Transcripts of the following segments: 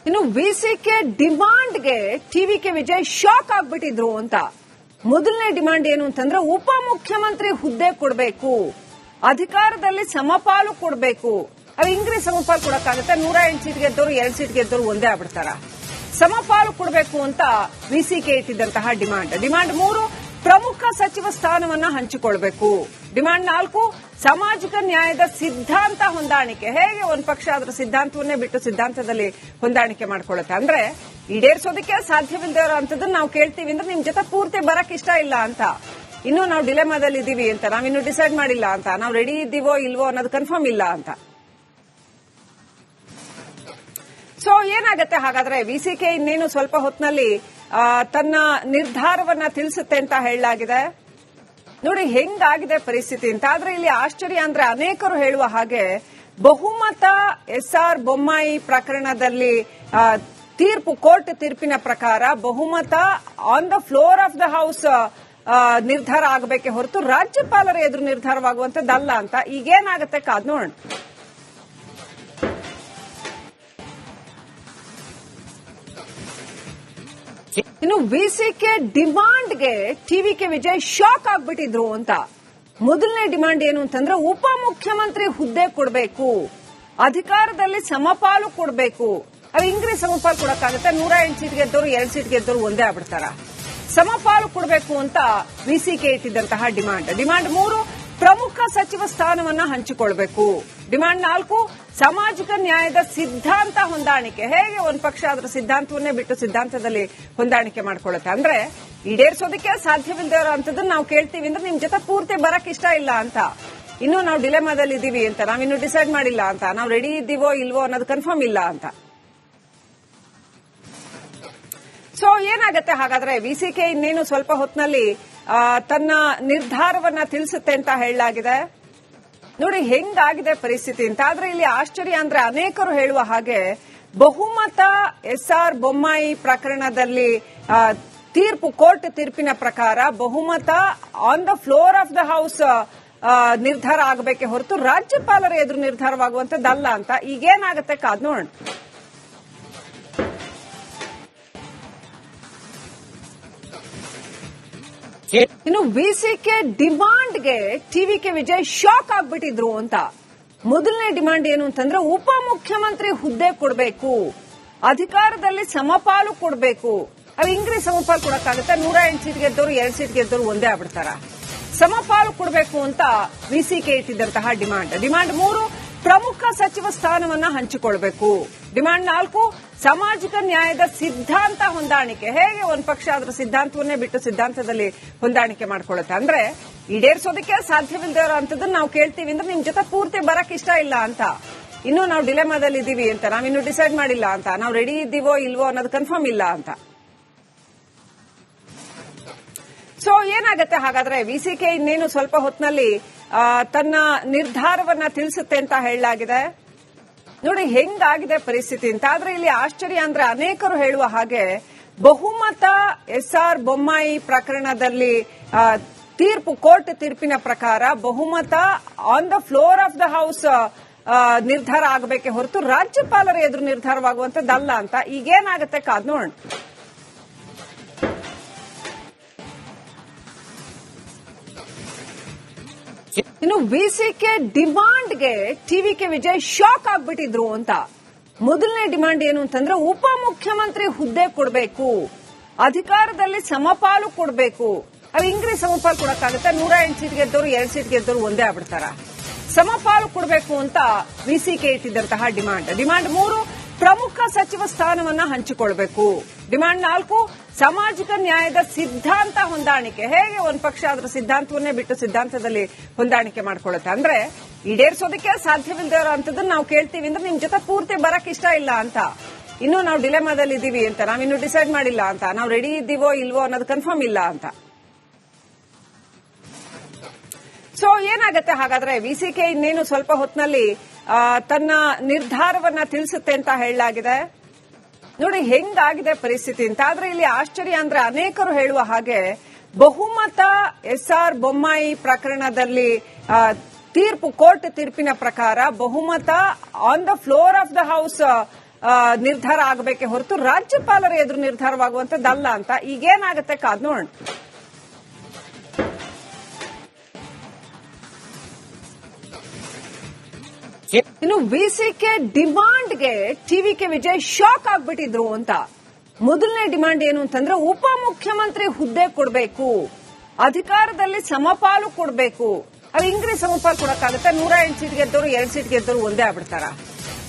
ಇನ್ನು VCK ಡಿಮಾಂಡ್ಗೆ TVK Vijay shock ಆಗ್ಬಿಟ್ಟಿದ್ರು ಅಂತ. ಮೊದಲನೇ ಡಿಮಾಂಡ್ ಏನು ಅಂತಂದ್ರೆ ಉಪಮುಖ್ಯಮಂತ್ರಿ ಹುದ್ದೆ ಕೊಡಬೇಕು, ಅಧಿಕಾರದಲ್ಲಿ ಸಮಪಾಲು ಕೊಡಬೇಕು. ಅದು ಇಂಗ್ರಿ ಸಮಪಾಲು ಕೊಡಕ್ಕಾಗತ್ತೆ? 108 ಸೀಟ್ ಗೆದ್ದವರು 2 ಸೀಟ್ ಗೆದ್ದವರು ಒಂದೇ ಆಗ್ಬಿಡ್ತಾರ? ಸಮಪಾಲು ಕೊಡಬೇಕು ಅಂತ ವಿಸಿಕೆ ಇಟ್ಟಿದ್ದಂತಹ ಡಿಮಾಂಡ್. ಡಿಮಾಂಡ್ 3, ಪ್ರಮುಖ ಸಚಿವ ಸ್ಥಾನವನ್ನ ಹಂಚಿಕೊಳ್ಬೇಕು. ಡಿಮಾಂಡ್ 4, ಸಾಮಾಜಿಕ ನ್ಯಾಯದ ಸಿದ್ಧಾಂತ ಹೊಂದಾಣಿಕೆ. ಹೇಗೆ ಒಂದು ಪಕ್ಷ ಅದರ ಸಿದ್ಧಾಂತವನ್ನೇ ಬಿಟ್ಟು ಸಿದ್ಧಾಂತದಲ್ಲಿ ಹೊಂದಾಣಿಕೆ ಮಾಡ್ಕೊಳ್ಳುತ್ತೆ ಅಂದ್ರೆ ಈಡೇರಿಸೋದಕ್ಕೆ ಸಾಧ್ಯವಿಲ್ಲದೆ ಇರೋ ಅಂತದನ್ನ ನಾವು ಕೇಳ್ತೀವಿ ಅಂದ್ರೆ ನಿಮ್ ಜೊತೆ ಪೂರ್ತಿ ಬರಕ್ ಇಷ್ಟ ಇಲ್ಲ ಅಂತ, ಇನ್ನು ನಾವು ಡಿಲೆಮಾದಲ್ಲಿ ಇದೀವಿ ಅಂತ, ನಾವಿನ್ನು ಡಿಸೈಡ್ ಮಾಡಿಲ್ಲ ಅಂತ, ನಾವು ರೆಡಿ ಇದ್ದೀವೋ ಇಲ್ವೋ ಅನ್ನೋದು ಕನ್ಫರ್ಮ್ ಇಲ್ಲ ಅಂತ. ಸೊ ಏನಾಗತ್ತೆ ಹಾಗಾದ್ರೆ? ವಿಸಿಕೆ ಇನ್ನೇನು ಸ್ವಲ್ಪ ಹೊತ್ತಿನಲ್ಲಿ ತನ್ನ ನಿರ್ಧಾರವನ್ನ ತಿಳಿಸುತ್ತೆ ಅಂತ ಹೇಳಲಾಗಿದೆ. ನೋಡಿ ಹೆಂಗಾಗಿದೆ ಪರಿಸ್ಥಿತಿ ಅಂತ. ಆದ್ರೆ ಇಲ್ಲಿ ಆಶ್ಚರ್ಯ ಅಂದ್ರೆ ಅನೇಕರು ಹೇಳುವ ಹಾಗೆ ಬಹುಮತ SR ಬೊಮ್ಮಾಯಿ ಪ್ರಕರಣದಲ್ಲಿ ಕೋರ್ಟ್ ತೀರ್ಪಿನ ಪ್ರಕಾರ ಬಹುಮತ on the floor of the house ನಿರ್ಧಾರ ಆಗಬೇಕೆ ಹೊರತು ರಾಜ್ಯಪಾಲರ ಎದುರು ನಿರ್ಧಾರವಾಗುವಂತದ್ದಲ್ಲ ಅಂತ. ಈಗೇನಾಗತ್ತೆ ಕಾದ್ ನೋಡೋಣ. ಇನ್ನು ವಿಸಿಕೆ ಡಿಮಾಂಡ್ಗೆ ಟಿವಿಕೆ ವಿಜಯ್ ಶಾಕ್ ಆಗ್ಬಿಟ್ಟಿದ್ರು ಅಂತ. ಮೊದಲನೇ ಡಿಮಾಂಡ್ ಏನು ಅಂತಂದ್ರೆ ಉಪಮುಖ್ಯಮಂತ್ರಿ ಹುದ್ದೆ ಕೊಡಬೇಕು, ಅಧಿಕಾರದಲ್ಲಿ ಸಮಪಾಲು ಕೊಡಬೇಕು. ಅದು ಇಂಗ್ರಿ ಸಮಪಾಲು ಕೊಡಕ್ಕಾಗತ್ತೆ? 108 ಸೀಟ್ ಗೆದ್ದವರು 2 ಸೀಟ್ ಗೆದ್ದವರು ಒಂದೇ ಆಗ್ಬಿಡ್ತಾರ? ಸಮಪಾಲು ಕೊಡಬೇಕು ಅಂತ ವಿಸಿಕೆ ಇಟ್ಟಿದ್ದಂತಹ ಡಿಮಾಂಡ್. ಡಿಮಾಂಡ್ 3, ಪ್ರಮುಖ ಸಚಿವ ಸ್ಥಾನವನ್ನ ಹಂಚಿಕೊಳ್ಬೇಕು. ಡಿಮಾಂಡ್ 4, ಸಾಮಾಜಿಕ ನ್ಯಾಯದ ಸಿದ್ಧಾಂತ ಹೊಂದಾಣಿಕೆ. ಹೇಗೆ ಒಂದು ಪಕ್ಷ ಅದರ ಸಿದ್ಧಾಂತವನ್ನೇ ಬಿಟ್ಟು ಸಿದ್ಧಾಂತದಲ್ಲಿ ಹೊಂದಾಣಿಕೆ ಮಾಡ್ಕೊಳ್ಳುತ್ತೆ ಅಂದ್ರೆ ಈಡೇರಿಸೋದಕ್ಕೆ ಸಾಧ್ಯವಿಲ್ಲದೆ ಇರೋ ಅಂತದನ್ನ ನಾವು ಕೇಳ್ತೀವಿ ಅಂದ್ರೆ ನಿಮ್ ಜೊತೆ ಪೂರ್ತಿ ಬರಕ್ ಇಷ್ಟ ಇಲ್ಲ ಅಂತ, ಇನ್ನು ನಾವು ಡಿಲೆಮಾದಲ್ಲಿ ಇದೀವಿ ಅಂತ, ನಾವಿನ್ನು ಡಿಸೈಡ್ ಮಾಡಿಲ್ಲ ಅಂತ, ನಾವು ರೆಡಿ ಇದ್ದೀವೋ ಇಲ್ವೋ ಅನ್ನೋದು ಕನ್ಫರ್ಮ್ ಇಲ್ಲ ಅಂತ. ಸೊ ಏನಾಗತ್ತೆ ಹಾಗಾದ್ರೆ? ವಿಸಿಕೆ ಇನ್ನೇನು ಸ್ವಲ್ಪ ಹೊತ್ತಿನಲ್ಲಿ ತನ್ನ ನಿರ್ಧಾರವನ್ನ ತಿಳಿಸುತ್ತೆ ಅಂತ ಹೇಳಲಾಗಿದೆ. ನೋಡಿ ಹೆಂಗಾಗಿದೆ ಪರಿಸ್ಥಿತಿ ಅಂತ. ಆದ್ರೆ ಇಲ್ಲಿ ಆಶ್ಚರ್ಯ ಅಂದ್ರೆ ಅನೇಕರು ಹೇಳುವ ಹಾಗೆ ಬಹುಮತ SR ಬೊಮ್ಮಾಯಿ ಪ್ರಕರಣದಲ್ಲಿ ಕೋರ್ಟ್ ತೀರ್ಪಿನ ಪ್ರಕಾರ ಬಹುಮತ on the floor of the house ನಿರ್ಧಾರ ಆಗಬೇಕೆ ಹೊರತು ರಾಜ್ಯಪಾಲರ ಎದುರು ನಿರ್ಧಾರವಾಗುವಂತದ್ದಲ್ಲ ಅಂತ. ಈಗೇನಾಗತ್ತೆ ಕಾದ್ ನೋಡೋಣ. ಇನ್ನು ವಿಸಿಕೆ ಡಿಮಾಂಡ್ಗೆ ಟಿವಿಕೆ ವಿಜಯ್ ಶಾಕ್ ಆಗ್ಬಿಟ್ಟಿದ್ರು ಅಂತ. ಮೊದಲನೇ ಡಿಮಾಂಡ್ ಏನು ಅಂತಂದ್ರೆ ಉಪಮುಖ್ಯಮಂತ್ರಿ ಹುದ್ದೆ ಕೊಡಬೇಕು, ಅಧಿಕಾರದಲ್ಲಿ ಸಮಪಾಲು ಕೊಡಬೇಕು. ಅದು ಇಂಗ್ರಿ ಸಮಪಾಲು ಕೊಡಕ್ಕಾಗತ್ತೆ? 108 ಸೀಟ್ ಗೆದ್ದವರು 2 ಸೀಟ್ ಗೆದ್ದವರು ಒಂದೇ ಆಗ್ಬಿಡ್ತಾರ? ಸಮಪಾಲು ಕೊಡಬೇಕು ಅಂತ ವಿಸಿಕೆ ಇಟ್ಟಿದ್ದಂತಹ ಡಿಮಾಂಡ್. ಡಿಮಾಂಡ್ 3, ಪ್ರಮುಖ ಸಚಿವ ಸ್ಥಾನವನ್ನ ಹಂಚಿಕೊಳ್ಬೇಕು. ಡಿಮಾಂಡ್ 4, ಸಾಮಾಜಿಕ ನ್ಯಾಯದ ಸಿದ್ಧಾಂತ ಹೊಂದಾಣಿಕೆ. ಹೇಗೆ ಒಂದು ಪಕ್ಷ ಅದರ ಸಿದ್ಧಾಂತವನ್ನೇ ಬಿಟ್ಟು ಸಿದ್ಧಾಂತದಲ್ಲಿ ಹೊಂದಾಣಿಕೆ ಮಾಡ್ಕೊಳ್ಳುತ್ತೆ ಅಂದ್ರೆ ಈಡೇರಿಸೋದಕ್ಕೆ ಸಾಧ್ಯವಿಲ್ಲದೆ ಇರೋ ಅಂತದನ್ನ ನಾವು ಕೇಳ್ತೀವಿ ಅಂದ್ರೆ ನಿಮ್ ಜೊತೆ ಪೂರ್ತಿ ಬರಕ್ ಇಷ್ಟ ಇಲ್ಲ ಅಂತ, ಇನ್ನು ನಾವು ಡಿಲೆಮಾದಲ್ಲಿ ಇದೀವಿ ಅಂತ, ನಾವಿನ್ನು ಡಿಸೈಡ್ ಮಾಡಿಲ್ಲ ಅಂತ, ನಾವು ರೆಡಿ ಇದ್ದೀವೋ ಇಲ್ವೋ ಅನ್ನೋದು ಕನ್ಫರ್ಮ್ ಇಲ್ಲ ಅಂತ. ಸೊ ಏನಾಗತ್ತೆ ಹಾಗಾದ್ರೆ? ವಿಸಿಕೆ ಇನ್ನೇನು ಸ್ವಲ್ಪ ಹೊತ್ತಿನಲ್ಲಿ ತನ್ನ ನಿರ್ಧಾರವನ್ನ ತಿಳಿಸುತ್ತೆ ಅಂತ ಹೇಳಲಾಗಿದೆ. ನೋಡಿ ಹೆಂಗಾಗಿದೆ ಪರಿಸ್ಥಿತಿ ಅಂತ. ಆದ್ರೆ ಇಲ್ಲಿ ಆಶ್ಚರ್ಯ ಅಂದ್ರೆ ಅನೇಕರು ಹೇಳುವ ಹಾಗೆ ಬಹುಮತ SR ಬೊಮ್ಮಾಯಿ ಪ್ರಕರಣದಲ್ಲಿ ಕೋರ್ಟ್ ತೀರ್ಪಿನ ಪ್ರಕಾರ ಬಹುಮತ on the floor of the house ನಿರ್ಧಾರ ಆಗಬೇಕೆ ಹೊರತು ರಾಜ್ಯಪಾಲರ ಎದುರು ನಿರ್ಧಾರವಾಗುವಂತದ್ದಲ್ಲ ಅಂತ. ಈಗೇನಾಗತ್ತೆ ಕಾದ್ ನೋಡೋಣ. ಇನ್ನು ವಿಸಿಕೆ ಡಿಮಾಂಡ್ಗೆ ಟಿವಿಕೆ ವಿಜಯ್ ಶಾಕ್ ಆಗ್ಬಿಟ್ಟಿದ್ರು ಅಂತ. ಮೊದಲನೇ ಡಿಮಾಂಡ್ ಏನು ಅಂತಂದ್ರೆ ಉಪಮುಖ್ಯಮಂತ್ರಿ ಹುದ್ದೆ ಕೊಡಬೇಕು, ಅಧಿಕಾರದಲ್ಲಿ ಸಮಪಾಲು ಕೊಡಬೇಕು. ಅದು ಇಂಗ್ರಿ ಸಮಪಾಲು ಕೊಡಕ್ಕಾಗತ್ತೆ? 108 ಸೀಟ್ ಗೆದ್ದವರು 2 ಸೀಟ್ ಗೆದ್ದವರು ಒಂದೇ ಆಗ್ಬಿಡ್ತಾರ? ಸಮಪಾಲು ಕೊಡಬೇಕು ಅಂತ ವಿಸಿಕೆ ಇಟ್ಟಿದ್ದಂತಹ ಡಿಮಾಂಡ್. ಡಿಮಾಂಡ್ 3, ಪ್ರಮುಖ ಸಚಿವ ಸ್ಥಾನವನ್ನ ಹಂಚಿಕೊಳ್ಬೇಕು. ಡಿಮಾಂಡ್ 4, ಸಾಮಾಜಿಕ ನ್ಯಾಯದ ಸಿದ್ಧಾಂತ ಹೊಂದಾಣಿಕೆ. ಹೇಗೆ ಒಂದು ಪಕ್ಷ ಅದರ ಸಿದ್ಧಾಂತವನ್ನೇ ಬಿಟ್ಟು ಸಿದ್ಧಾಂತದಲ್ಲಿ ಹೊಂದಾಣಿಕೆ ಮಾಡ್ಕೊಳ್ಳುತ್ತೆ ಅಂದ್ರೆ ಈಡೇರಿಸೋದಕ್ಕೆ ಸಾಧ್ಯವಿಲ್ಲದೆ ಇರೋ ಅಂತದನ್ನ ನಾವು ಕೇಳ್ತೀವಿ ಅಂದ್ರೆ ನಿಮ್ ಜೊತೆ ಪೂರ್ತಿ ಬರಕ್ ಇಷ್ಟ ಇಲ್ಲ ಅಂತ, ಇನ್ನು ನಾವು ಡಿಲೆಮಾದಲ್ಲಿ ಇದೀವಿ ಅಂತ, ನಾವಿನ್ನು ಡಿಸೈಡ್ ಮಾಡಿಲ್ಲ ಅಂತ, ನಾವು ರೆಡಿ ಇದ್ದೀವೋ ಇಲ್ವೋ ಅನ್ನೋದು ಕನ್ಫರ್ಮ್ ಇಲ್ಲ ಅಂತ. ಸೊ ಏನಾಗತ್ತೆ ಹಾಗಾದ್ರೆ? ವಿಸಿಕೆ ಇನ್ನೇನು ಸ್ವಲ್ಪ ಹೊತ್ತಿನಲ್ಲಿ ತನ್ನ ನಿರ್ಧಾರವನ್ನ ತಿಳಿಸುತ್ತೆ ಅಂತ ಹೇಳಲಾಗಿದೆ. ನೋಡಿ ಹೆಂಗಾಗಿದೆ ಪರಿಸ್ಥಿತಿ ಅಂತ. ಆದ್ರೆ ಇಲ್ಲಿ ಆಶ್ಚರ್ಯ ಅಂದ್ರೆ ಅನೇಕರು ಹೇಳುವ ಹಾಗೆ ಬಹುಮತ SR ಬೊಮ್ಮಾಯಿ ಪ್ರಕರಣದಲ್ಲಿ ಕೋರ್ಟ್ ತೀರ್ಪಿನ ಪ್ರಕಾರ ಬಹುಮತ on the floor of the house ನಿರ್ಧಾರ ಆಗಬೇಕೆ ಹೊರತು ರಾಜ್ಯಪಾಲರ ಎದುರು ನಿರ್ಧಾರವಾಗುವಂತದ್ದಲ್ಲ ಅಂತ. ಈಗೇನಾಗುತ್ತೆ ಕಾದ್ ನೋಡೋಣ. ಇನ್ನು ವಿಸಿಕೆ ಡಿಮಾಂಡ್ಗೆ ಟಿವಿಕೆ ವಿಜಯ್ ಶಾಕ್ ಆಗ್ಬಿಟ್ಟಿದ್ರು ಅಂತ. ಮೊದಲನೇ ಡಿಮಾಂಡ್ ಏನು ಅಂತಂದ್ರೆ ಉಪಮುಖ್ಯಮಂತ್ರಿ ಹುದ್ದೆ ಕೊಡಬೇಕು, ಅಧಿಕಾರದಲ್ಲಿ ಸಮಪಾಲು ಕೊಡಬೇಕು. ಅದು ಇಂಗ್ರಿ ಸಮಪಾಲು ಕೊಡಕ್ಕಾಗುತ್ತೆ? 108 ಸೀಟ್ ಗೆದ್ದವರು 2 ಸೀಟ್ ಗೆದ್ದವರು ಒಂದೇ ಆಗ್ಬಿಡ್ತಾರ?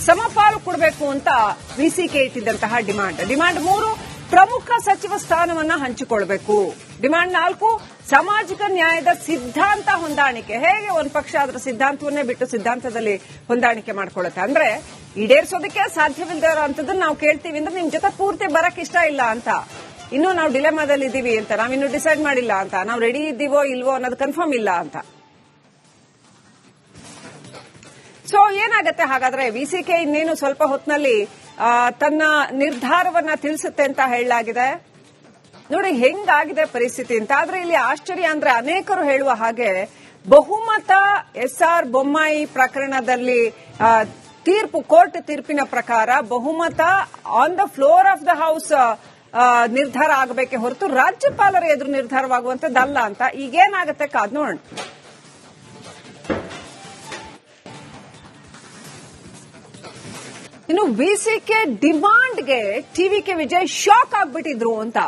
ಸಮಪಾಲು ಕೊಡಬೇಕು ಅಂತ ವಿಸಿಕೆ ಇಟ್ಟಿದ್ದಂತಹ ಡಿಮಾಂಡ್. ಡಿಮಾಂಡ್ 3 ಪ್ರಮುಖ ಸಚಿವ ಸ್ಥಾನವನ್ನ ಹಂಚಿಕೊಳ್ಬೇಕು. ಡಿಮಾಂಡ್ 4 ಸಾಮಾಜಿಕ ನ್ಯಾಯದ ಸಿದ್ಧಾಂತ ಹೊಂದಾಣಿಕೆ. ಹೇಗೆ ಒಂದು ಪಕ್ಷ ಅದರ ಸಿದ್ಧಾಂತವನ್ನೇ ಬಿಟ್ಟು ಸಿದ್ಧಾಂತದಲ್ಲಿ ಹೊಂದಾಣಿಕೆ ಮಾಡ್ಕೊಳ್ಳುತ್ತೆ ಅಂದ್ರೆ ಈಡೇರಿಸೋದಕ್ಕೆ ಸಾಧ್ಯವಿಲ್ಲದೆ ಇರೋಂಥದ್ದನ್ನ ನಾವು ಕೇಳ್ತೀವಿ ಅಂದ್ರೆ ನಿಮ್ ಜೊತೆ ಪೂರ್ತಿ ಬರಕ್ ಇಷ್ಟ ಇಲ್ಲ ಅಂತ, ಇನ್ನು ನಾವು ಡಿಲೆಮಾದಲ್ಲಿ ಇದೀವಿ ಅಂತ, ನಾವಿನ್ನು ಡಿಸೈಡ್ ಮಾಡಿಲ್ಲ ಅಂತ, ನಾವು ರೆಡಿ ಇದ್ದೀವೋ ಇಲ್ವೋ ಅನ್ನೋದು ಕನ್ಫರ್ಮ್ ಇಲ್ಲ ಅಂತ. ಸೊ ಏನಾಗುತ್ತೆ ಹಾಗಾದ್ರೆ? ವಿಸಿಕೆ ಇನ್ನೇನು ಸ್ವಲ್ಪ ಹೊತ್ತಿನಲ್ಲಿ ತನ್ನ ನಿರ್ಧಾರವನ್ನ ತಿಳಿಸುತ್ತೆ ಅಂತ ಹೇಳಲಾಗಿದೆ. ನೋಡಿ ಹೆಂಗಾಗಿದೆ ಪರಿಸ್ಥಿತಿ ಅಂತ. ಆದ್ರೆ ಇಲ್ಲಿ ಆಶ್ಚರ್ಯ ಅಂದ್ರೆ ಅನೇಕರು ಹೇಳುವ ಹಾಗೆ ಬಹುಮತ SR ಬೊಮ್ಮಾಯಿ ಪ್ರಕರಣದಲ್ಲಿ ಕೋರ್ಟ್ ತೀರ್ಪಿನ ಪ್ರಕಾರ ಬಹುಮತ on the floor of the house ನಿರ್ಧಾರ ಆಗಬೇಕೆ ಹೊರತು ರಾಜ್ಯಪಾಲರ ಎದುರು ನಿರ್ಧಾರವಾಗುವಂತದ್ದಲ್ಲ ಅಂತ. ಈಗೇನಾಗುತ್ತೆ ಕಾದ್ ನೋಡೋಣ. ಇನ್ನು ವಿಸಿಕೆ ಡಿಮಾಂಡ್ಗೆ ಟಿವಿಕೆ ವಿಜಯ್ ಶಾಕ್ ಆಗ್ಬಿಟ್ಟಿದ್ರು ಅಂತ.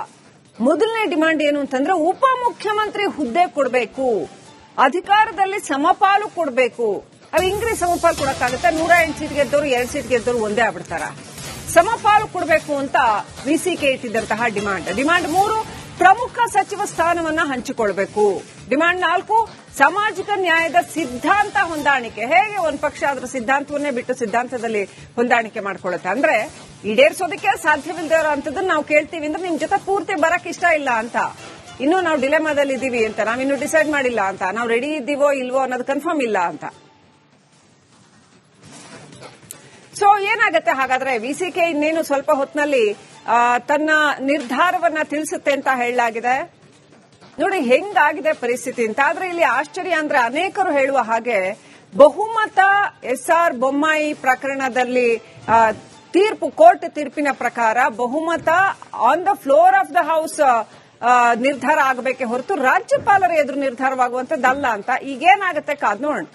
ಮೊದಲನೇ ಡಿಮಾಂಡ್ ಏನು ಅಂತಂದ್ರೆ ಉಪಮುಖ್ಯಮಂತ್ರಿ ಹುದ್ದೆ ಕೊಡಬೇಕು, ಅಧಿಕಾರದಲ್ಲಿ ಸಮಪಾಲು ಕೊಡಬೇಕು. ಅದು ಇಂಗ್ರಿ ಸಮಪಾಲು ಕೊಡಕ್ಕಾಗುತ್ತೆ? 108 ಸೀಟ್ ಗೆದ್ದವರು 2 ಸೀಟ್ ಗೆದ್ದವರು ಒಂದೇ ಆಗ್ಬಿಡ್ತಾರ? ಸಮಪಾಲು ಕೊಡಬೇಕು ಅಂತ ವಿಸಿಕೆ ಇಟ್ಟಿದ್ದಂತಹ ಡಿಮಾಂಡ್. ಡಿಮಾಂಡ್ 3 ಪ್ರಮುಖ ಸಚಿವ ಸ್ಥಾನವನ್ನ ಹಂಚಿಕೊಳ್ಬೇಕು. ಡಿಮಾಂಡ್ 4 ಸಾಮಾಜಿಕ ನ್ಯಾಯದ ಸಿದ್ಧಾಂತ ಹೊಂದಾಣಿಕೆ. ಹೇಗೆ ಒಂದು ಪಕ್ಷ ಅದರ ಸಿದ್ಧಾಂತವನ್ನೇ ಬಿಟ್ಟು ಸಿದ್ಧಾಂತದಲ್ಲಿ ಹೊಂದಾಣಿಕೆ ಮಾಡ್ಕೊಳ್ಳುತ್ತೆ ಅಂದ್ರೆ ಈಡೇರಿಸೋದಕ್ಕೆ ಸಾಧ್ಯವಿಲ್ಲದೆ ಇರೋಂಥದ್ದನ್ನ ನಾವು ಕೇಳ್ತೀವಿ ಅಂದ್ರೆ ನಿಮ್ ಜೊತೆ ಪೂರ್ತಿ ಬರಕ್ ಇಷ್ಟ ಇಲ್ಲ ಅಂತ, ಇನ್ನು ನಾವು ಡಿಲೆಮಾದಲ್ಲಿ ಇದೀವಿ ಅಂತ, ನಾವಿನ್ನು ಡಿಸೈಡ್ ಮಾಡಿಲ್ಲ ಅಂತ, ನಾವು ರೆಡಿ ಇದ್ದೀವೋ ಇಲ್ವೋ ಅನ್ನೋದು ಕನ್ಫರ್ಮ್ ಇಲ್ಲ ಅಂತ. ಸೊ ಏನಾಗುತ್ತೆ ಹಾಗಾದ್ರೆ? ವಿಸಿಕೆ ಇನ್ನೇನು ಸ್ವಲ್ಪ ಹೊತ್ತಿನಲ್ಲಿ ತನ್ನ ನಿರ್ಧಾರವನ್ನ ತಿಳಿಸುತ್ತೆ ಅಂತ ಹೇಳಲಾಗಿದೆ. ನೋಡಿ ಹೆಂಗಾಗಿದೆ ಪರಿಸ್ಥಿತಿ ಅಂತ. ಆದ್ರೆ ಇಲ್ಲಿ ಆಶ್ಚರ್ಯ ಅಂದ್ರೆ ಅನೇಕರು ಹೇಳುವ ಹಾಗೆ ಬಹುಮತ SR ಬೊಮ್ಮಾಯಿ ಪ್ರಕರಣದಲ್ಲಿ ಕೋರ್ಟ್ ತೀರ್ಪಿನ ಪ್ರಕಾರ ಬಹುಮತ on the floor of the house ನಿರ್ಧಾರ ಆಗಬೇಕೆ ಹೊರತು ರಾಜ್ಯಪಾಲರ ಎದುರು ನಿರ್ಧಾರವಾಗುವಂತದ್ದಲ್ಲ ಅಂತ. ಈಗೇನಾಗುತ್ತೆ ಕಾದ್ ನೋಡೋಣ.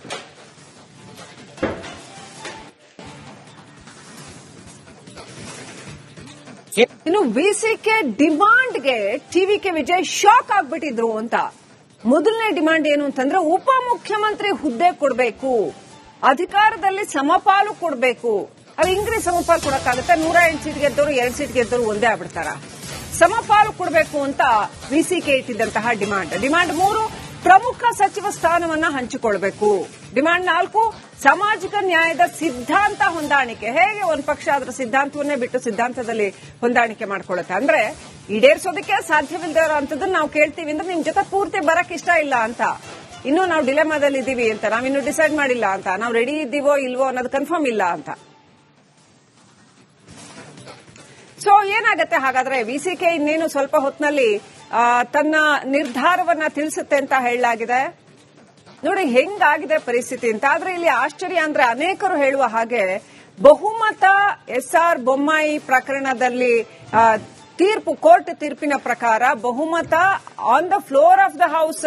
ಇನ್ನು ವಿಸಿಕೆ ಡಿಮಾಂಡ್ಗೆ ಟಿವಿಕೆ ವಿಜಯ್ ಶಾಕ್ ಆಗ್ಬಿಟ್ಟಿದ್ರು ಅಂತ. ಮೊದಲನೇ ಡಿಮಾಂಡ್ ಏನು ಅಂತಂದ್ರೆ ಉಪಮುಖ್ಯಮಂತ್ರಿ ಹುದ್ದೆ ಕೊಡಬೇಕು, ಅಧಿಕಾರದಲ್ಲಿ ಸಮಪಾಲು ಕೊಡಬೇಕು. ಅದು ಇಂಗ್ರಿ ಸಮಪಾಲು ಕೊಡಕ್ಕಾಗುತ್ತೆ? 108 ಸೀಟ್ ಗೆದ್ದವರು 2 ಸೀಟ್ ಗೆದ್ದವರು ಒಂದೇ ಆಗ್ಬಿಡ್ತಾರ? ಸಮಪಾಲು ಕೊಡಬೇಕು ಅಂತ ವಿಸಿಕೆ ಇಟ್ಟಿದ್ದಂತಹ ಡಿಮಾಂಡ್. ಡಿಮಾಂಡ್ 3 ಪ್ರಮುಖ ಸಚಿವ ಸ್ಥಾನವನ್ನ ಹಂಚಿಕೊಳ್ಬೇಕು. ಡಿಮಾಂಡ್ 4 ಸಾಮಾಜಿಕ ನ್ಯಾಯದ ಸಿದ್ಧಾಂತ ಹೊಂದಾಣಿಕೆ. ಹೇಗೆ ಒಂದು ಪಕ್ಷ ಅದರ ಸಿದ್ಧಾಂತವನ್ನೇ ಬಿಟ್ಟು ಸಿದ್ಧಾಂತದಲ್ಲಿ ಹೊಂದಾಣಿಕೆ ಮಾಡ್ಕೊಳ್ಳುತ್ತೆ ಅಂದ್ರೆ ಈಡೇರಿಸೋದಕ್ಕೆ ಸಾಧ್ಯವಿಲ್ಲದೆ ಇರೋಂಥದ್ದನ್ನ ನಾವು ಕೇಳ್ತೀವಿ ಅಂದ್ರೆ ನಿಮ್ ಜೊತೆ ಪೂರ್ತಿ ಬರಕ್ ಇಷ್ಟ ಇಲ್ಲ ಅಂತ, ಇನ್ನು ನಾವು ಡಿಲೆಮಾದಲ್ಲಿ ಇದೀವಿ ಅಂತ, ನಾವಿನ್ನು ಡಿಸೈಡ್ ಮಾಡಿಲ್ಲ ಅಂತ, ನಾವು ರೆಡಿ ಇದ್ದೀವೋ ಇಲ್ವೋ ಅನ್ನೋದು ಕನ್ಫರ್ಮ್ ಇಲ್ಲ ಅಂತ. ಸೊ ಏನಾಗುತ್ತೆ ಹಾಗಾದ್ರೆ? ವಿಸಿಕೆ ಇನ್ನೇನು ಸ್ವಲ್ಪ ಹೊತ್ತಿನಲ್ಲಿ ತನ್ನ ನಿರ್ಧಾರವನ್ನ ತಿಳಿಸುತ್ತೆ ಅಂತ ಹೇಳಲಾಗಿದೆ. ನೋಡಿ ಹೆಂಗಾಗಿದೆ ಪರಿಸ್ಥಿತಿ ಅಂತ. ಆದ್ರೆ ಇಲ್ಲಿ ಆಶ್ಚರ್ಯ ಅಂದ್ರೆ ಅನೇಕರು ಹೇಳುವ ಹಾಗೆ ಬಹುಮತ SR ಬೊಮ್ಮಾಯಿ ಪ್ರಕರಣದಲ್ಲಿ ಕೋರ್ಟ್ ತೀರ್ಪಿನ ಪ್ರಕಾರ ಬಹುಮತ on the floor of the house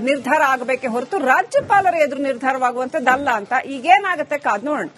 ನಿರ್ಧಾರ ಆಗಬೇಕೆ ಹೊರತು ರಾಜ್ಯಪಾಲರ ಎದುರು ನಿರ್ಧಾರವಾಗುವಂತದ್ದಲ್ಲ ಅಂತ. ಈಗೇನಾಗುತ್ತೆ ಕಾದ್ ನೋಡೋಣ.